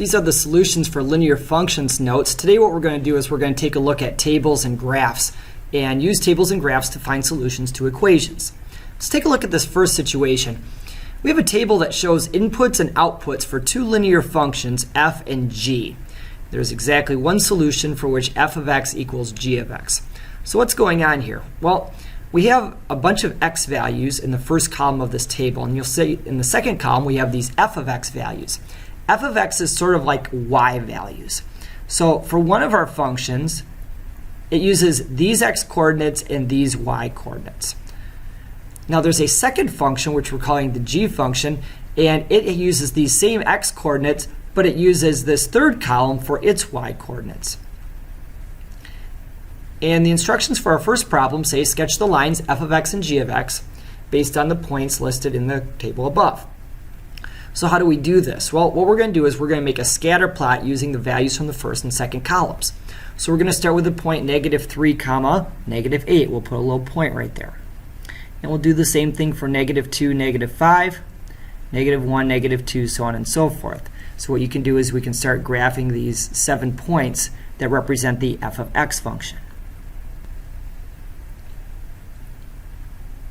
These are the solutions for linear functions notes. Today what we're going to do is we're going to take a look at tables and graphs and use tables and graphs to find solutions to equations. Let's take a look at this first situation. We have a table that shows inputs and outputs for two linear functions f and g. There's exactly one solution for which f of x equals g of x. So what's going on here? Well, we have a bunch of x values in the first column of this table, and you'll see in the second column we have these f of x values. F of x is sort of like y values. So for one of our functions, it uses these x coordinates and these y coordinates. Now there's a second function which we're calling the g function, and it uses these same x coordinates, but it uses this third column for its y coordinates. And the instructions for our first problem say sketch the lines f of x and g of x based on the points listed in the table above. So how do we do this? Well, what we're going to do is we're going to make a scatter plot using the values from the first and second columns. So we're going to start with the point -3, -8. We'll put a little point right there. And we'll do the same thing for -2, -5, -1, -2, so on and so forth. So what you can do is we can start graphing these 7 points that represent the f of x function.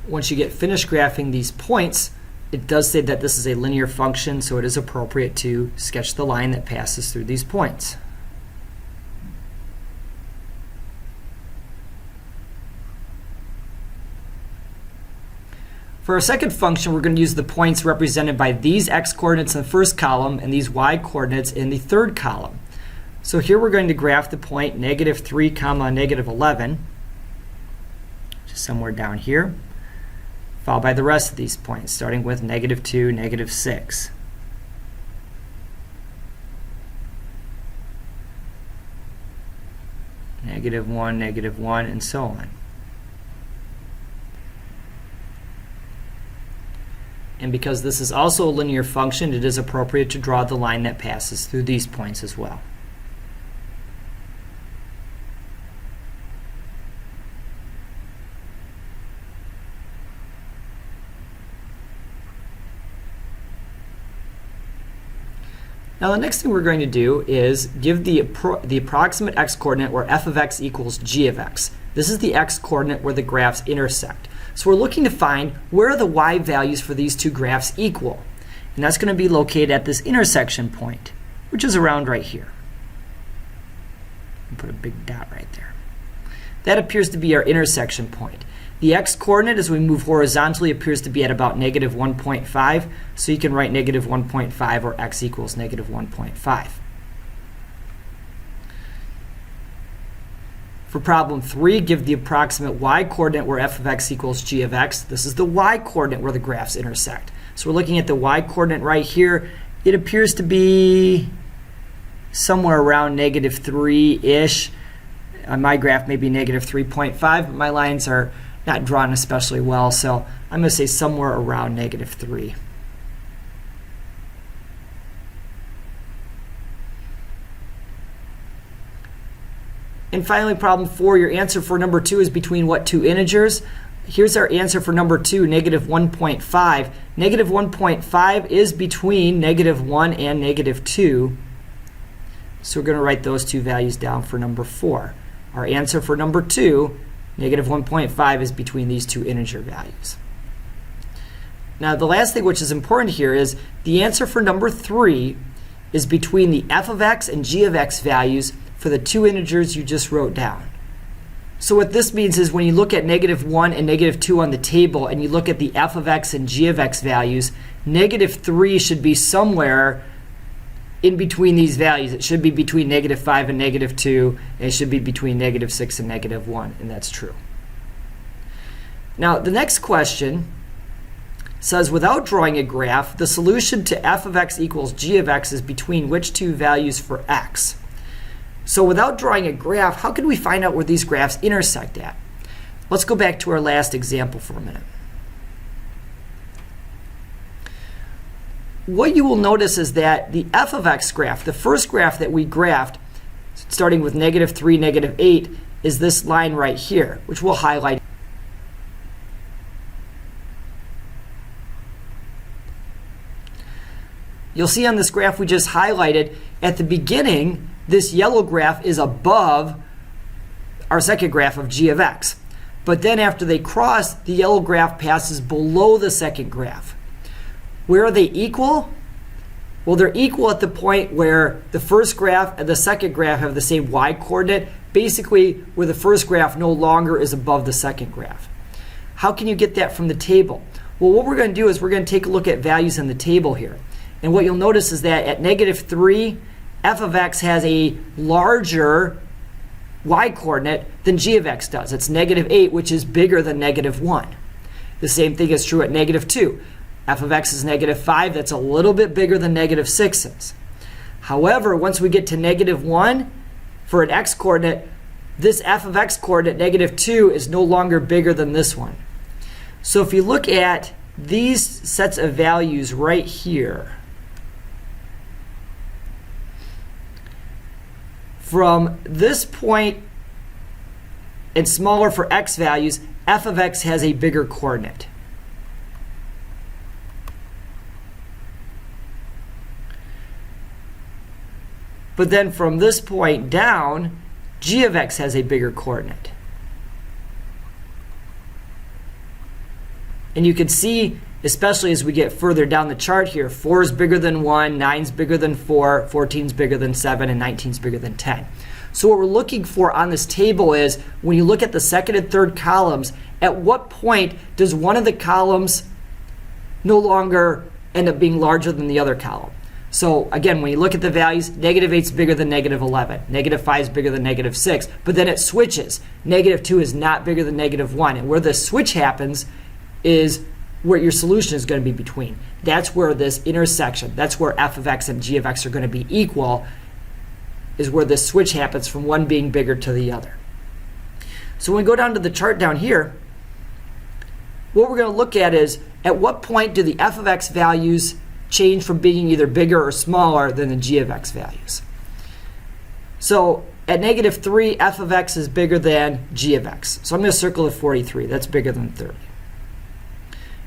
Once you get finished graphing these points, it does say that this is a linear function, so it is appropriate to sketch the line that passes through these points. For our second function, we're going to use the points represented by these x coordinates in the first column and these y coordinates in the third column. So here we're going to graph the point -3, -11, which is somewhere down here, followed by the rest of these points, starting with -2, -6. -1, -1, and so on. And because this is also a linear function, it is appropriate to draw the line that passes through these points as well. Now the next thing we're going to do is give the approximate x-coordinate where f of x equals g of x. This is the x-coordinate where the graphs intersect. So we're looking to find where are the y values for these two graphs equal. And that's going to be located at this intersection point, which is around right here. I'll put a big dot right there. That appears to be our intersection point. The x-coordinate as we move horizontally appears to be at about -1.5, so you can write -1.5 or x equals -1.5. For problem 3, give the approximate y-coordinate where f of x equals g of x. This is the y-coordinate where the graphs intersect. So we're looking at the y-coordinate right here. It appears to be somewhere around -3-ish. On my graph, maybe -3.5, but my lines are not drawn especially well, so I'm going to say somewhere around -3. And finally, problem 4, your answer for number 2 is between what two integers? Here's our answer for number 2, -1.5. -1.5 is between -1 and -2. So we're going to write those two values down for number 4. Our answer for number 2, -1.5, is between these two integer values. Now the last thing which is important here is the answer for number 3 is between the f of x and g of x values for the two integers you just wrote down. So what this means is when you look at -1 and -2 on the table and you look at the f of x and g of x values, -3 should be somewhere in between these values. It should be between -5 and -2, and it should be between -6 and -1, and that's true. Now the next question says, without drawing a graph, the solution to f of x equals g of x is between which two values for x? So without drawing a graph, how can we find out where these graphs intersect at? Let's go back to our last example for a minute. What you will notice is that the f of x graph, the first graph that we graphed, starting with -3, -8, is this line right here, which we'll highlight. you'll see on this graph we just highlighted, at the beginning, this yellow graph is above our second graph of g of x. But then after they cross, the yellow graph passes below the second graph. Where are they equal? Well, they're equal at the point where the first graph and the second graph have the same y-coordinate, basically where the first graph no longer is above the second graph. How can you get that from the table? Well, what we're going to do is we're going to take a look at values in the table here. And what you'll notice is that at -3, f of x has a larger y-coordinate than g of x does. It's -8, which is bigger than -1. The same thing is true at -2. F of x is -5. That's a little bit bigger than -6 is. However, once we get to -1, for an x-coordinate, this f of x coordinate, -2, is no longer bigger than this one. So if you look at these sets of values right here, from this point and smaller for x values, f of x has a bigger coordinate. But then from this point down, g of x has a bigger coordinate. And you can see, especially as we get further down the chart here, 4 is bigger than 1, 9 is bigger than 4, 14 is bigger than 7, and 19 is bigger than 10. So what we're looking for on this table is, when you look at the second and third columns, at what point does one of the columns no longer end up being larger than the other column? So again, when you look at the values, -8 is bigger than -11, -5 is bigger than -6, but then it switches. -2 is not bigger than -1, and where the switch happens is where your solution is going to be between. That's where this intersection, that's where f of x and g of x are going to be equal, is where this switch happens from one being bigger to the other. So when we go down to the chart down here, what we're going to look at is, at what point do the f of x values change from being either bigger or smaller than the g of x values? So at -3, f of x is bigger than g of x. So I'm going to circle the 43. That's bigger than 30.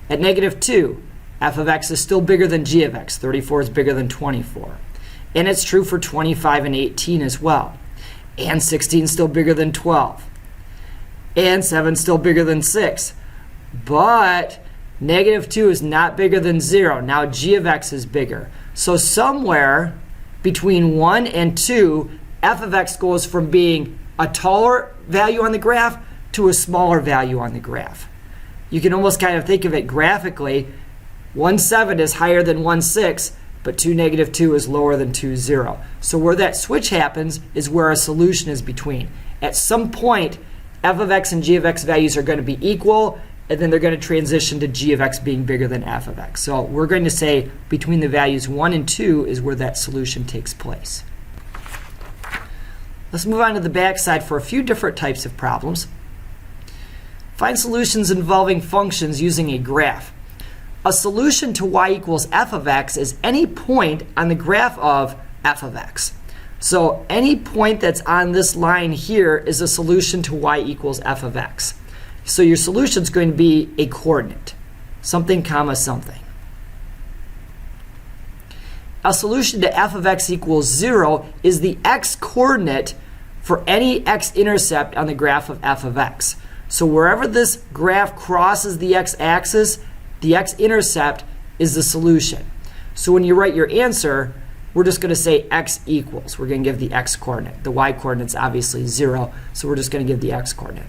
At -2, f of x is still bigger than g of x. 34 is bigger than 24. And it's true for 25 and 18 as well. And 16 is still bigger than 12. And 7 is still bigger than 6. But -2 is not bigger than 0. Now g of x is bigger. So somewhere between 1 and 2, f of x goes from being a taller value on the graph to a smaller value on the graph. You can almost kind of think of it graphically. 1,7 is higher than 1,6, but 2-2 is lower than 2,0. So where that switch happens is where a solution is between. At some point, f of x and g of x values are going to be equal, and then they're going to transition to g of x being bigger than f of x. So we're going to say between the values 1 and 2 is where that solution takes place. Let's move on to the back side for a few different types of problems. Find solutions involving functions using a graph. A solution to y equals f of x is any point on the graph of f of x. So any point that's on this line here is a solution to y equals f of x. So your solution is going to be a coordinate, something comma something. A solution to f of x equals 0 is the x-coordinate for any x-intercept on the graph of f of x. So wherever this graph crosses the x-axis, the x-intercept is the solution. So when you write your answer, we're just going to say x equals. We're going to give the x-coordinate. The y-coordinate's obviously 0, so we're just going to give the x-coordinate.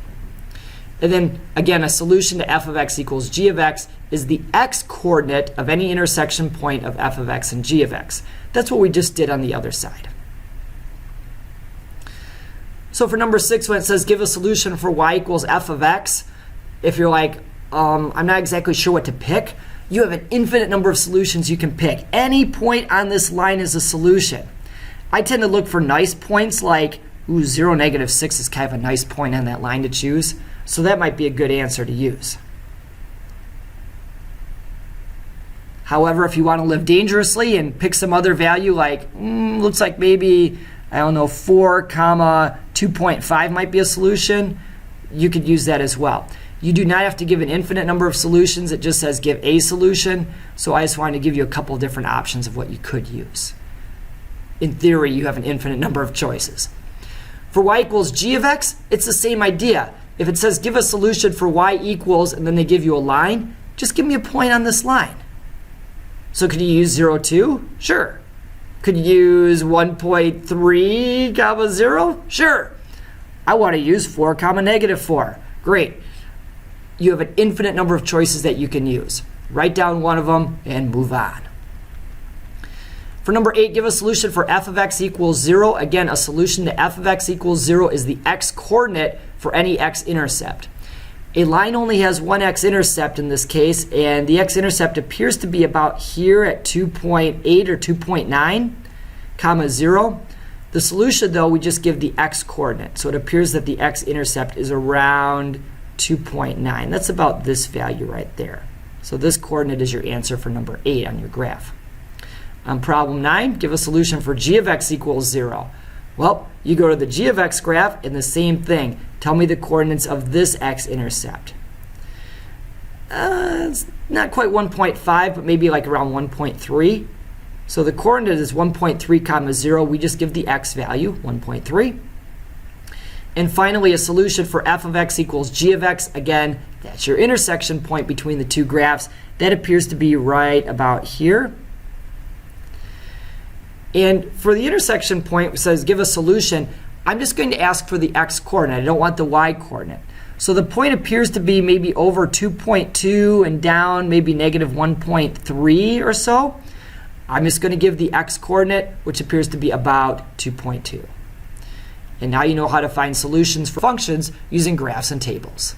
And then, again, a solution to f of x equals g of x is the x-coordinate of any intersection point of f of x and g of x. That's what we just did on the other side. So for number 6, when it says give a solution for y equals f of x, if you're like, I'm not exactly sure what to pick, you have an infinite number of solutions you can pick. Any point on this line is a solution. I tend to look for nice points like, 0, -6 is kind of a nice point on that line to choose. So that might be a good answer to use. However, if you want to live dangerously and pick some other value like, looks like maybe, I don't know, 4, 2.5 might be a solution, you could use that as well. You do not have to give an infinite number of solutions. It just says give a solution. So I just wanted to give you a couple different options of what you could use. In theory, you have an infinite number of choices. For y equals g of x, it's the same idea. If it says give a solution for y equals, and then they give you a line, just give me a point on this line. So could you use 0, 2? Sure. Could you use 1.3, comma 0? Sure. I want to use 4, comma negative 4. Great. You have an infinite number of choices that you can use. Write down one of them and move on. For number 8, give a solution for f of x equals 0. Again, a solution to f of x equals 0 is the x-coordinate for any x-intercept. A line only has one x-intercept in this case, and the x-intercept appears to be about here at 2.8 or 2.9, comma 0. The solution, though, we just give the x-coordinate. So it appears that the x-intercept is around 2.9. That's about this value right there. So this coordinate is your answer for number 8 on your graph. On problem 9, give a solution for g of x equals 0. Well, you go to the g of x graph and the same thing. Tell me the coordinates of this x-intercept. It's not quite 1.5, but maybe like around 1.3. So the coordinate is 1.3, comma 0. We just give the x value, 1.3. And finally, a solution for f of x equals g of x. Again, that's your intersection point between the two graphs. That appears to be right about here. And for the intersection point, it says give a solution. I'm just going to ask for the x-coordinate. I don't want the y-coordinate. So the point appears to be maybe over 2.2 and down maybe negative 1.3 or so. I'm just going to give the x-coordinate, which appears to be about 2.2. And now you know how to find solutions for functions using graphs and tables.